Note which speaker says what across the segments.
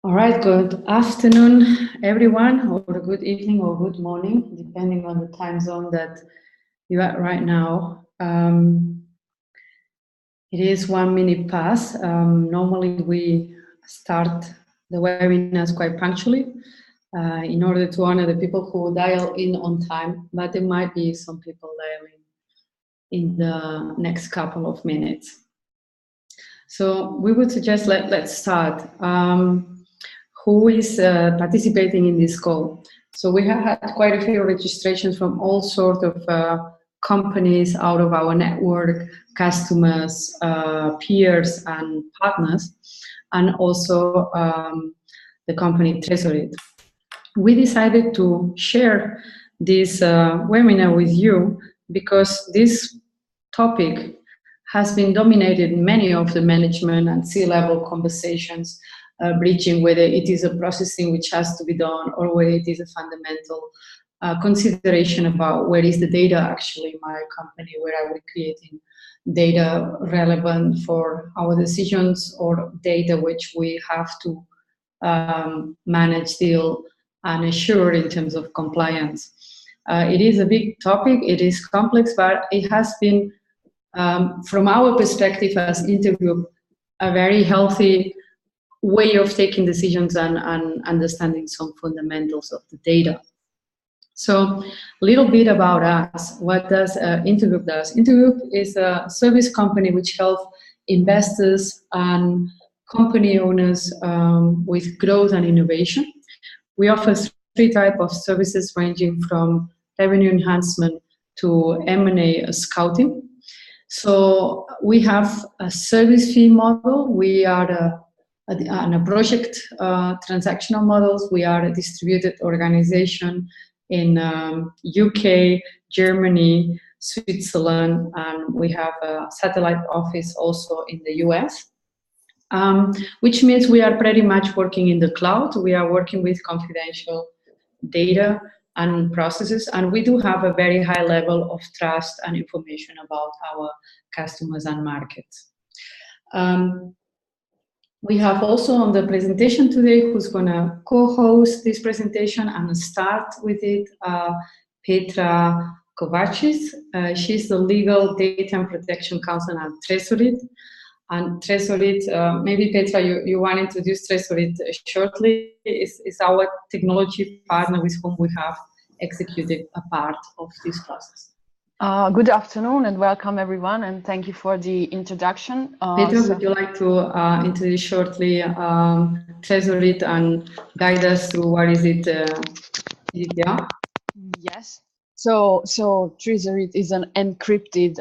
Speaker 1: All right, good afternoon, everyone, or good evening or good morning, depending on the time zone that you're at right now. It is 1 minute past. Normally, we start the webinars quite punctually in order to honor the people who dial in on time, but there might be some people dialing in the next couple of minutes. So we would suggest let's start. Who is participating in this call? So we have had quite a few registrations from all sorts of companies out of our network, customers, peers, and partners, and also the company Tresorit. We decided to share this webinar with you because this topic has been dominated in many of the management and C-level conversations, bridging whether it is a processing which has to be done or whether it is a fundamental consideration about where is the data actually in my company, where are we creating data relevant for our decisions or data which we have to manage still and assure in terms of compliance. It is a big topic, it is complex, but it has been from our perspective as Intergroup, a very healthy way of taking decisions and understanding some fundamentals of the data. So a little bit about us. What does Intergroup does? Intergroup is a service company which helps investors and company owners with growth and innovation. We offer 3 types of services ranging from revenue enhancement to M&A scouting. So we have a service fee model. We are on a project transactional models. We are a distributed organization in UK, Germany, Switzerland, and we have a satellite office also in the US. Which means we are pretty much working in the cloud. We are working with confidential data and processes, and we do have a very high level of trust and information about our customers and markets. We have also on the presentation today who's going to co-host this presentation and start with it, Petra Kovačić. She's the Legal Data and Protection Counsel at Tresorit. And Tresorit, maybe Petra, you want to introduce Tresorit shortly, is our technology partner with whom we have executed a part of this process.
Speaker 2: Good afternoon and welcome everyone, and thank you for the introduction.
Speaker 1: Petra, would you like to introduce shortly Tresorit and guide us through what is it? Yeah?
Speaker 2: Yes. So Tresorit is an encrypted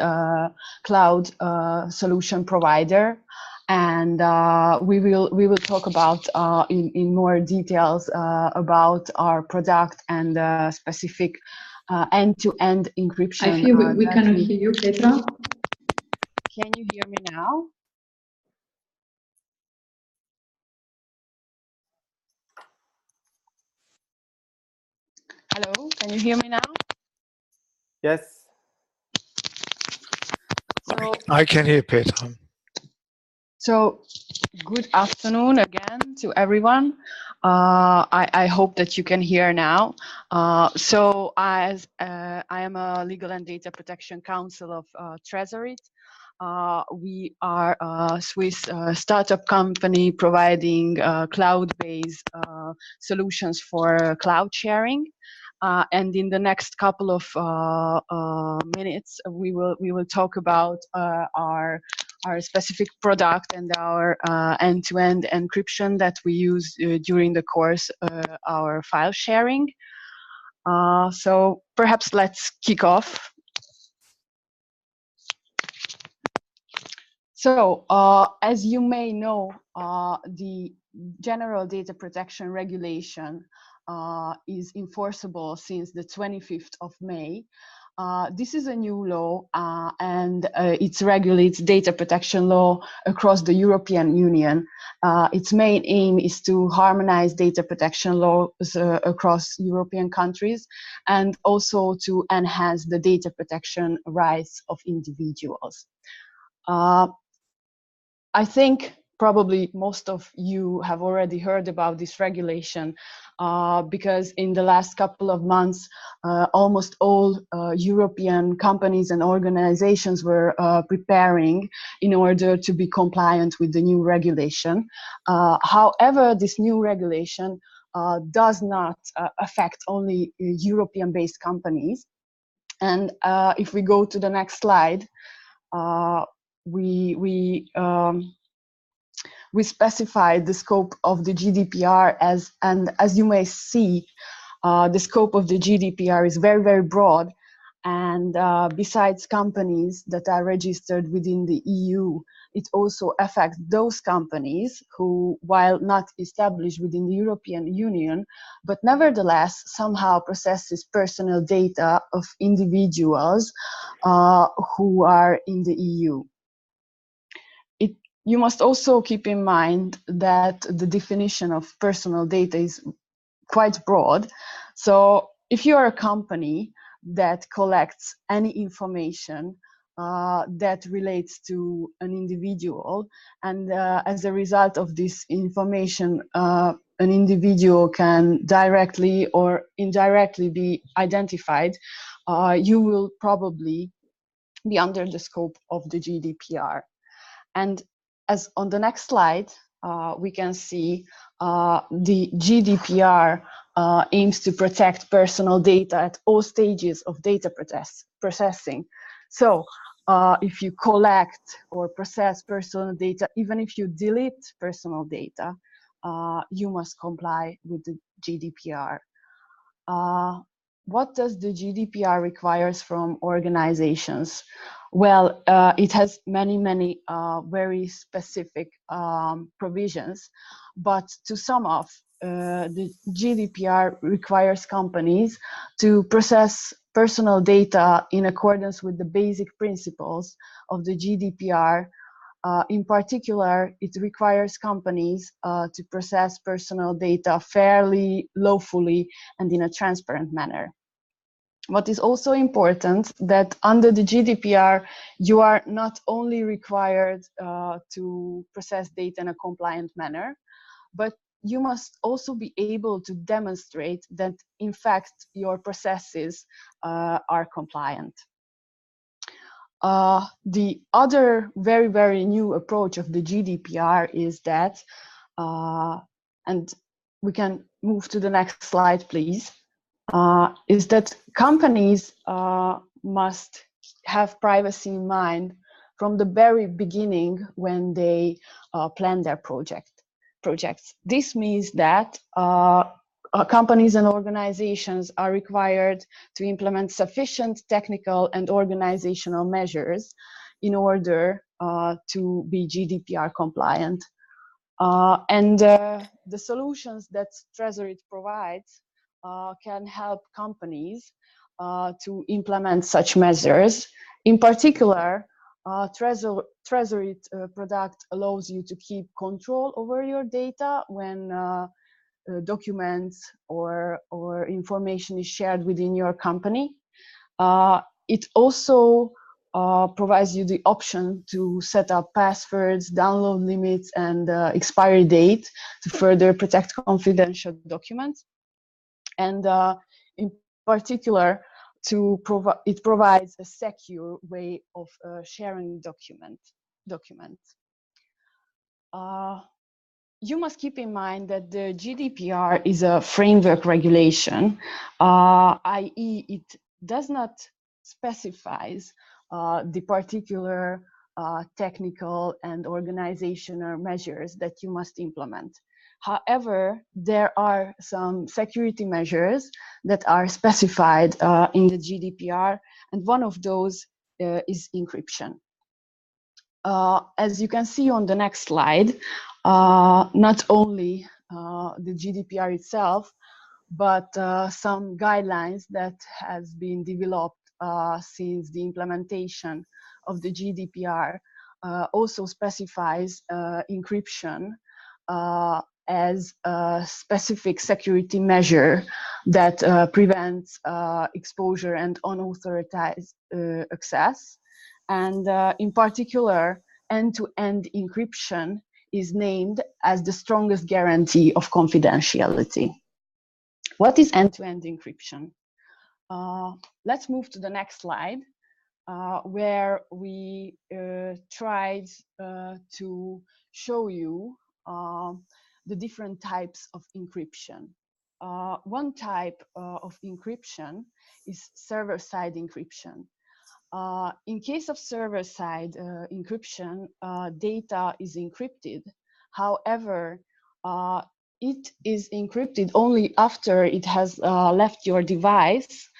Speaker 2: cloud solution provider, and we will talk about in more details about our product and specific end-to-end encryption.
Speaker 1: I feel we cannot hear you, Petra.
Speaker 2: Can you hear me now? Hello, can you hear me now?
Speaker 3: Yes.
Speaker 2: So,
Speaker 4: I can hear Petra.
Speaker 2: So, good afternoon again to everyone. I hope that you can hear now. So, as I am a legal and data protection counsel of Tresorit. We are a Swiss startup company providing cloud-based solutions for cloud sharing. And in the next couple of minutes, we will talk about our specific product and our end-to-end encryption that we use during the course our file sharing. So perhaps let's kick off. So as you may know, the General Data Protection Regulation is enforceable since the 25th of May. This is a new law and it regulates data protection law across the European Union. Its main aim is to harmonize data protection laws across European countries and also to enhance the data protection rights of individuals. I think probably most of you have already heard about this regulation because in the last couple of months, almost all European companies and organizations were preparing in order to be compliant with the new regulation. However, this new regulation does not affect only European-based companies. And if we go to the next slide, we specified the scope of the GDPR and as you may see, the scope of the GDPR is very, very broad. And besides companies that are registered within the EU, it also affects those companies who, while not established within the European Union, but nevertheless somehow processes personal data of individuals who are in the EU. You must also keep in mind that the definition of personal data is quite broad. So if you are a company that collects any information that relates to an individual, and as a result of this information, an individual can directly or indirectly be identified, you will probably be under the scope of the GDPR. And as on the next slide, we can see the GDPR aims to protect personal data at all stages of data processing. So if you collect or process personal data, even if you delete personal data, you must comply with the GDPR. What does the GDPR requires from organizations? Well, it has many very specific provisions, but to sum up, the GDPR requires companies to process personal data in accordance with the basic principles of the GDPR. In particular, it requires companies to process personal data fairly, lawfully, and in a transparent manner. What is also important that under the GDPR, you are not only required to process data in a compliant manner, but you must also be able to demonstrate that, in fact, your processes are compliant. The other very new approach of the GDPR is that, and we can move to the next slide, please, is that companies must have privacy in mind from the very beginning when they plan their projects. This means that companies and organizations are required to implement sufficient technical and organizational measures in order to be GDPR compliant. And the solutions that Trezorit provides can help companies to implement such measures. In particular, Trezorit product allows you to keep control over your data when documents or information is shared within your company. It also provides you the option to set up passwords, download limits, and expiry date to further protect confidential documents. And in particular, it provides a secure way of sharing documents. You must keep in mind that the GDPR is a framework regulation, i.e. it does not specify the particular technical and organizational measures that you must implement. However, there are some security measures that are specified in the GDPR, and one of those is encryption. As you can see on the next slide, not only the GDPR itself, but some guidelines that has been developed since the implementation of the GDPR also specifies encryption as a specific security measure that prevents exposure and unauthorized access. And in particular, end-to-end encryption is named as the strongest guarantee of confidentiality. What is end-to-end encryption? Let's move to the next slide, where we tried to show you the different types of encryption. One type of encryption is server-side encryption. In case of server-side encryption, data is encrypted. However, it is encrypted only after it has left your device,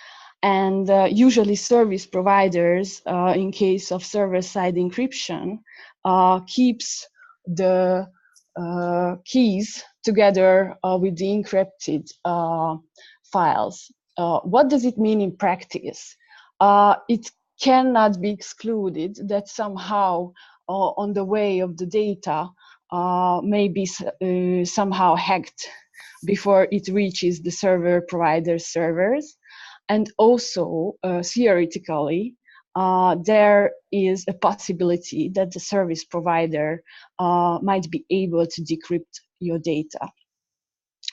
Speaker 2: and usually service providers, in case of server-side encryption, keeps the keys together with the encrypted files. What does it mean in practice? It cannot be excluded that somehow on the way of the data may be somehow hacked before it reaches the server provider's servers. And also, theoretically, there is a possibility that the service provider might be able to decrypt your data.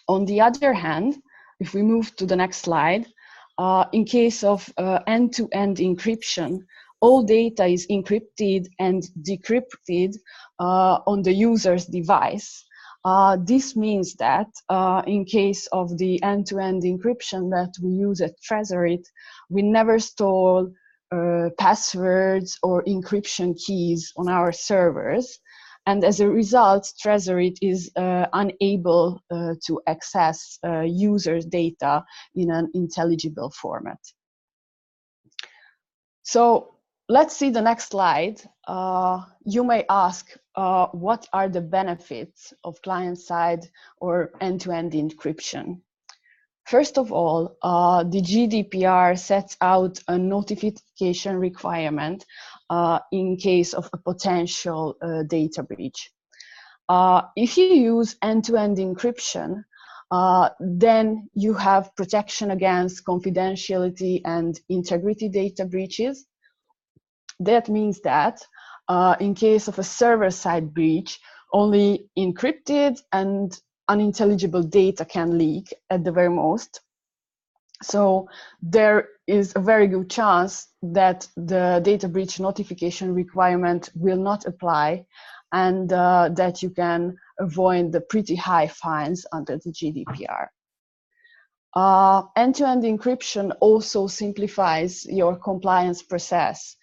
Speaker 2: On the other hand, if we move to the next slide, in case of end-to-end encryption, all data is encrypted and decrypted on the user's device. This means that in case of the end-to-end encryption that we use at Tresorit, we never store passwords or encryption keys on our servers. And as a result, Tresorit is unable to access users' data in an intelligible format. So let's see the next slide. You may ask, what are the benefits of client-side or end-to-end encryption? First of all, the GDPR sets out a notification requirement in case of a potential data breach. If you use end-to-end encryption, then you have protection against confidentiality and integrity data breaches. That means that in case of a server-side breach, only encrypted and unintelligible data can leak at the very most. So there is a very good chance that the data breach notification requirement will not apply, and that you can avoid the pretty high fines under the GDPR. End-to-end encryption also simplifies your compliance process.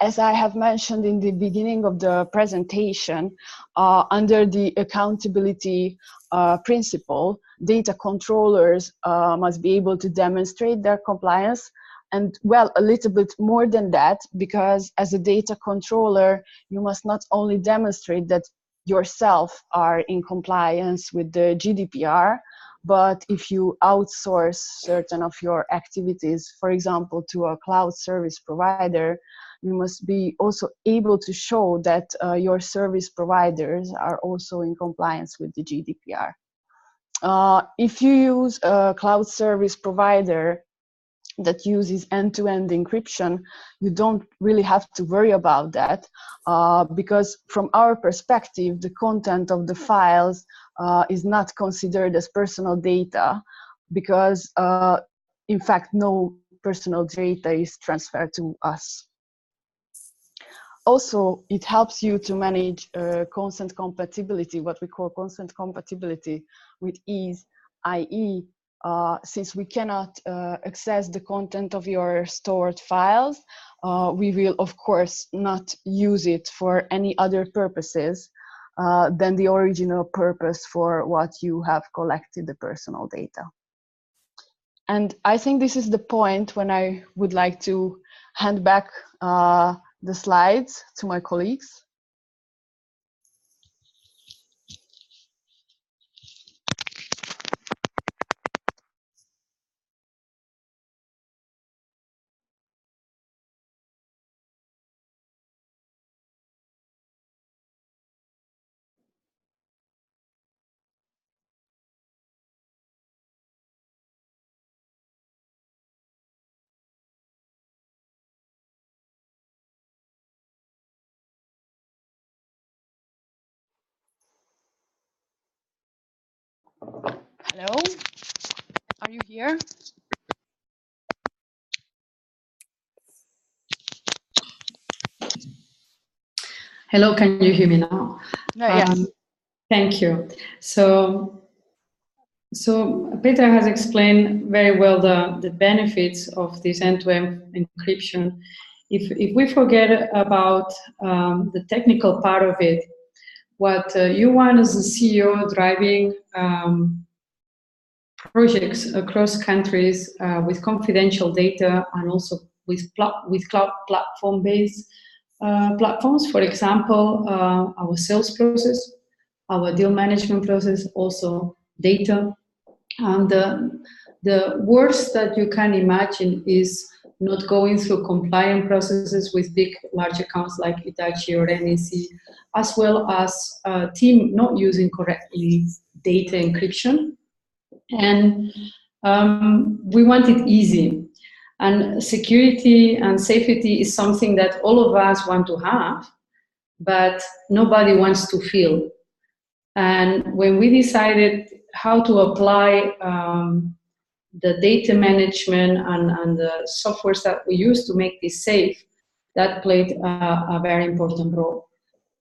Speaker 2: As I have mentioned in the beginning of the presentation, under the accountability principle, data controllers must be able to demonstrate their compliance, and well, a little bit more than that, because as a data controller, you must not only demonstrate that yourself are in compliance with the GDPR, but if you outsource certain of your activities, for example, to a cloud service provider, you must be also able to show that your service providers are also in compliance with the GDPR. If you use a cloud service provider that uses end-to-end encryption, you don't really have to worry about that, because from our perspective, the content of the files is not considered as personal data, because in fact no personal data is transferred to us. Also, it helps you to manage consent compatibility, what we call consent compatibility, with ease, i.e. Since we cannot access the content of your stored files, we will of course not use it for any other purposes than the original purpose for what you have collected the personal data. And I think this is the point when I would like to hand back the slides to my colleagues. Hello? Are you here?
Speaker 1: Hello, can you hear me now?
Speaker 2: Yes.
Speaker 1: Thank you. So Petra has explained very well the benefits of this end-to-end encryption. If we forget about the technical part of it, what you want as a CEO driving projects across countries with confidential data and also with cloud platform-based platforms. For example, our sales process, our deal management process, also data. And the worst that you can imagine is not going through compliant processes with big, large accounts like Hitachi or NEC, as well as a team not using correctly data encryption. And we want it easy. And security and safety is something that all of us want to have, but nobody wants to feel. And when we decided how to apply the data management and the softwares that we use to make this safe, that played a very important role.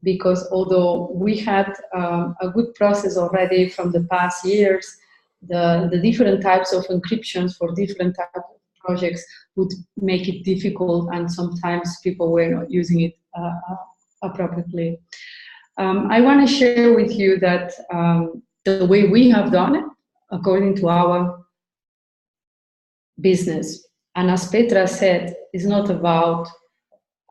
Speaker 1: Because although we had a good process already from the past years, the different types of encryptions for different types of projects would make it difficult, and sometimes people were not using it appropriately. I want to share with you that the way we have done it, according to our business, and as Petra said, is not about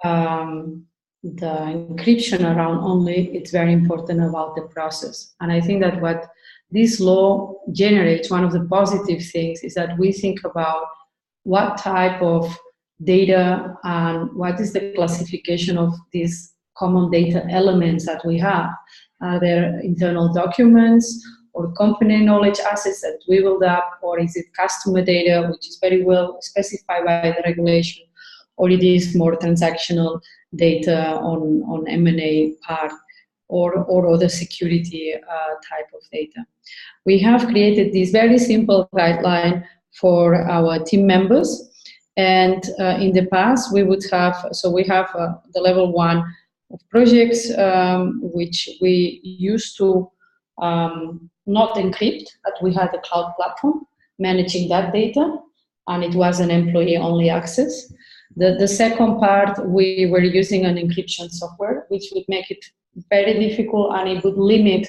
Speaker 1: the encryption around only, it's very important about the process. And I think that what this law generates, one of the positive things, is that we think about what type of data and what is the classification of these common data elements that we have. Are there internal documents or company knowledge assets that we build up, or is it customer data, which is very well specified by the regulation, or it is more transactional data on M&A part, or other security type of data. We have created this very simple guideline for our team members, and in the past we would have, so we have the level 1 of projects which we used to not encrypt, but we had a cloud platform managing that data, and it was an employee-only access. The second part, we were using an encryption software, which would make it very difficult, and it would limit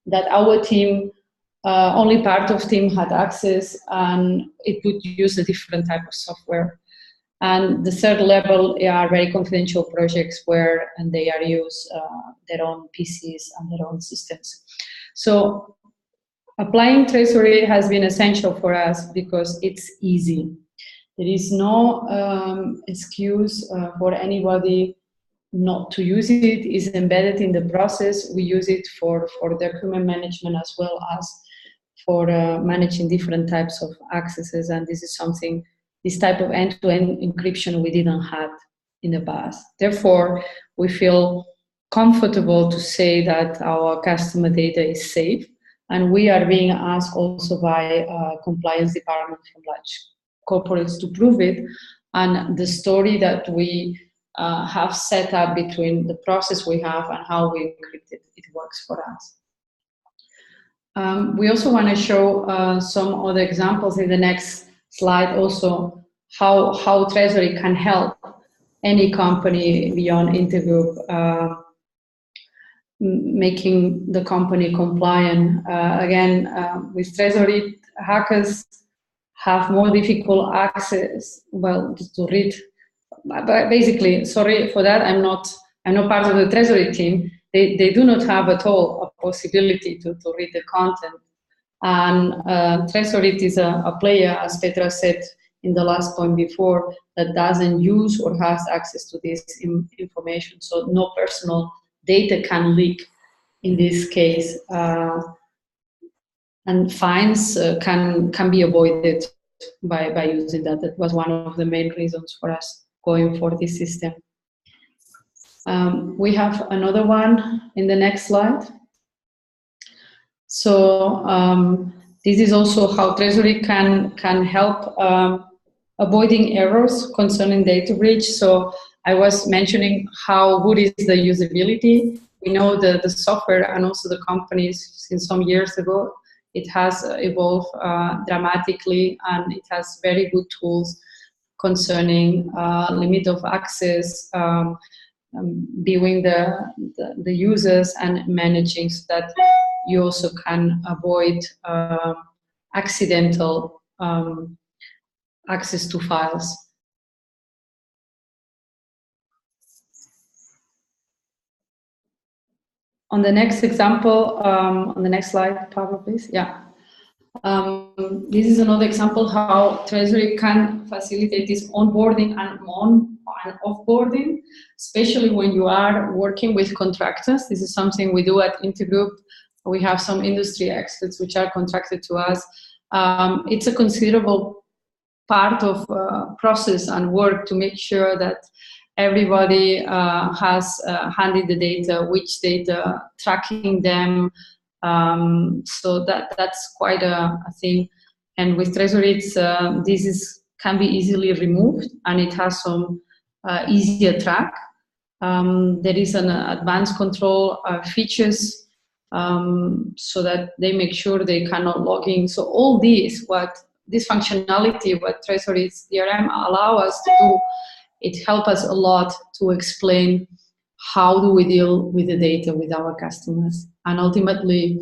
Speaker 1: that our team, only part of team had access, and it would use a different type of software. And the third level are very confidential projects where and they are used their own PCs and their own systems. So applying Treasury has been essential for us because it's easy. There is no excuse for anybody not to use it. It's embedded in the process. We use it for document management as well as for managing different types of accesses. And this is something, this type of end-to-end encryption we didn't have in the past. Therefore, we feel comfortable to say that our customer data is safe. And we are being asked also by compliance department from large corporates to prove it. And the story that we have set up between the process we have and how we encrypt it, it works for us. We also want to show some other examples in the next slide also how Treasury can help any company beyond Intergroup making the company compliant. Again, with Treasury, hackers have more difficult access, well, to read. But basically, sorry for that, I'm not part of the Treasury team. They do not have at all a possibility to read the content. And Treasury is a player, as Petra said in the last point before, that doesn't use or has access to this information. So no personal data can leak in this case. And fines can be avoided by using that. That was one of the main reasons for us going for this system. We have another one in the next slide. So this is also how Treasury can help avoiding errors concerning data breach. So I was mentioning how good is the usability. We know the software and also the companies since some years ago, it has evolved dramatically, and it has very good tools concerning limit of access, viewing the users and managing so that you also can avoid accidental access to files. On the next example, on the next slide, Pablo, please. Yeah. This is another example how Treasury can facilitate this onboarding and on and offboarding, especially when you are working with contractors. This is something we do at Intergroup. We have some industry experts which are contracted to us. It's a considerable part of process and work to make sure that everybody has handy the data, which data, tracking them. So that's quite a thing. And with Treasury, this can be easily removed, and it has some easier track. There is an advanced control features so that they make sure they cannot log in. So all this functionality, what Treasury CRM allow us to do, it helps us a lot to explain how do we deal with the data with our customers. And ultimately,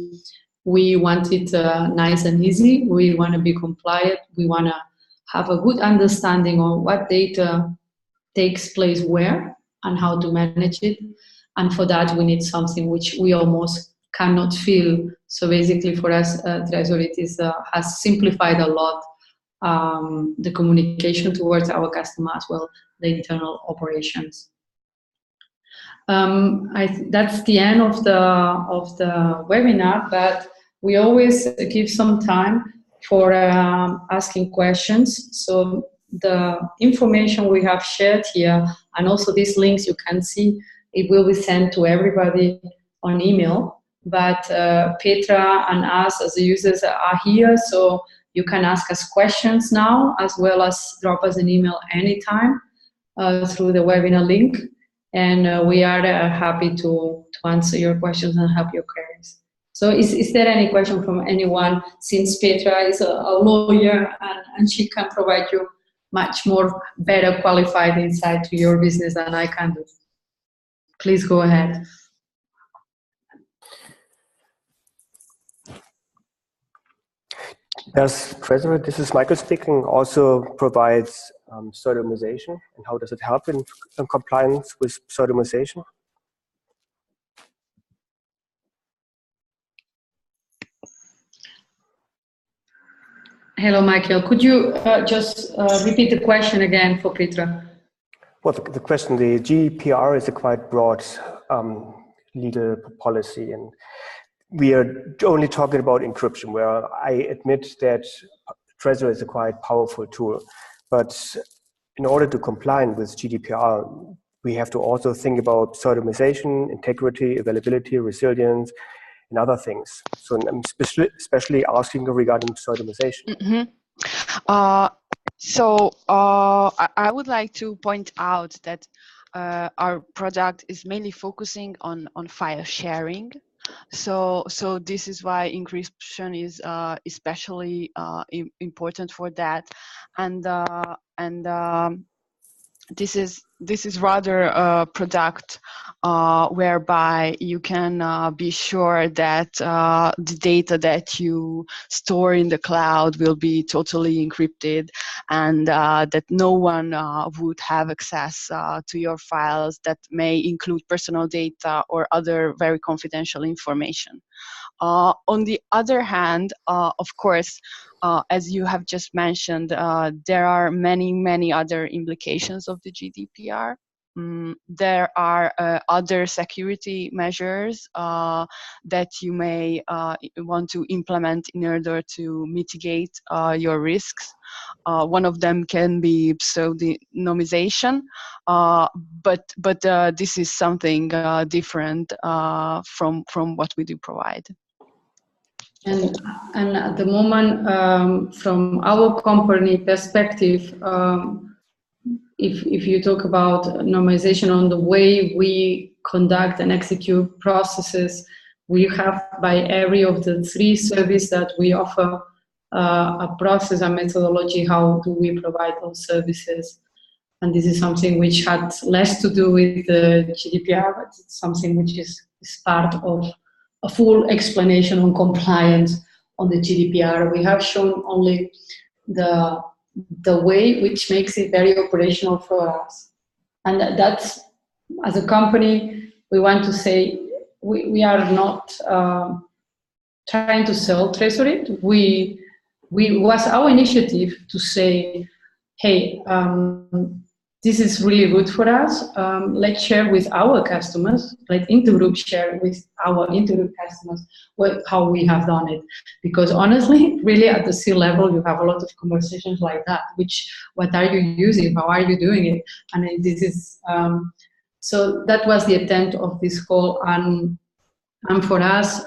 Speaker 1: we want it nice and easy. We want to be compliant. We want to have a good understanding of what data takes place where and how to manage it. And for that, we need something which we almost cannot feel. So basically for us, Treasury has simplified a lot the communication towards our customer as well, the internal operations. That's the end of the webinar, but we always give some time for asking questions. So the information we have shared here, and also these links you can see, it will be sent to everybody on email. But Petra and us as the users are here, so you can ask us questions now, as well as drop us an email anytime through the webinar link. And we are happy to answer your questions and help your queries. So is there any question from anyone, since Petra is a lawyer and she can provide you much more better qualified insight to your business than I can do? Please go ahead.
Speaker 4: Does Treasury, this is Michael speaking, also provides pseudonymization, and how does it help in compliance with pseudonymization?
Speaker 1: Hello, Michael. Could you just repeat the question again for Petra?
Speaker 4: Well, the question, the GDPR is a quite broad legal policy, and we are only talking about encryption, where I admit that Treasury is a quite powerful tool. But in order to comply with GDPR, we have to also think about pseudonymization, integrity, availability, resilience, and other things. So I'm especially asking regarding pseudonymization.
Speaker 2: Mm-hmm. I would like to point out that our product is mainly focusing on file sharing. So this is why encryption is especially important for that, and this is rather a product whereby you can be sure that the data that you store in the cloud will be totally encrypted, and that no one would have access to your files that may include personal data or other very confidential information. On the other hand, of course, as you have just mentioned, there are many other implications of the GDPR. There are other security measures that you may want to implement in order to mitigate your risks. One of them can be pseudonymization, but this is something different from what we do provide.
Speaker 1: And at the moment, from our company perspective, if you talk about normalization on the way we conduct and execute processes, we have by every of the 3 services that we offer a process and methodology, how do we provide those services. And this is something which had less to do with the GDPR, but it's something which is part of a full explanation on compliance on the GDPR. We have shown only the way which makes it very operational for us. And that's, as a company, we want to say we are not trying to sell Treasury. We was our initiative to say, hey, this is really good for us. Let's share with our customers, let Intergroup share with our Intergroup customers how we have done it. Because honestly, really at the C-level, you have a lot of conversations like that, what are you using? How are you doing it? And this is, so that was the intent of this call. And for us,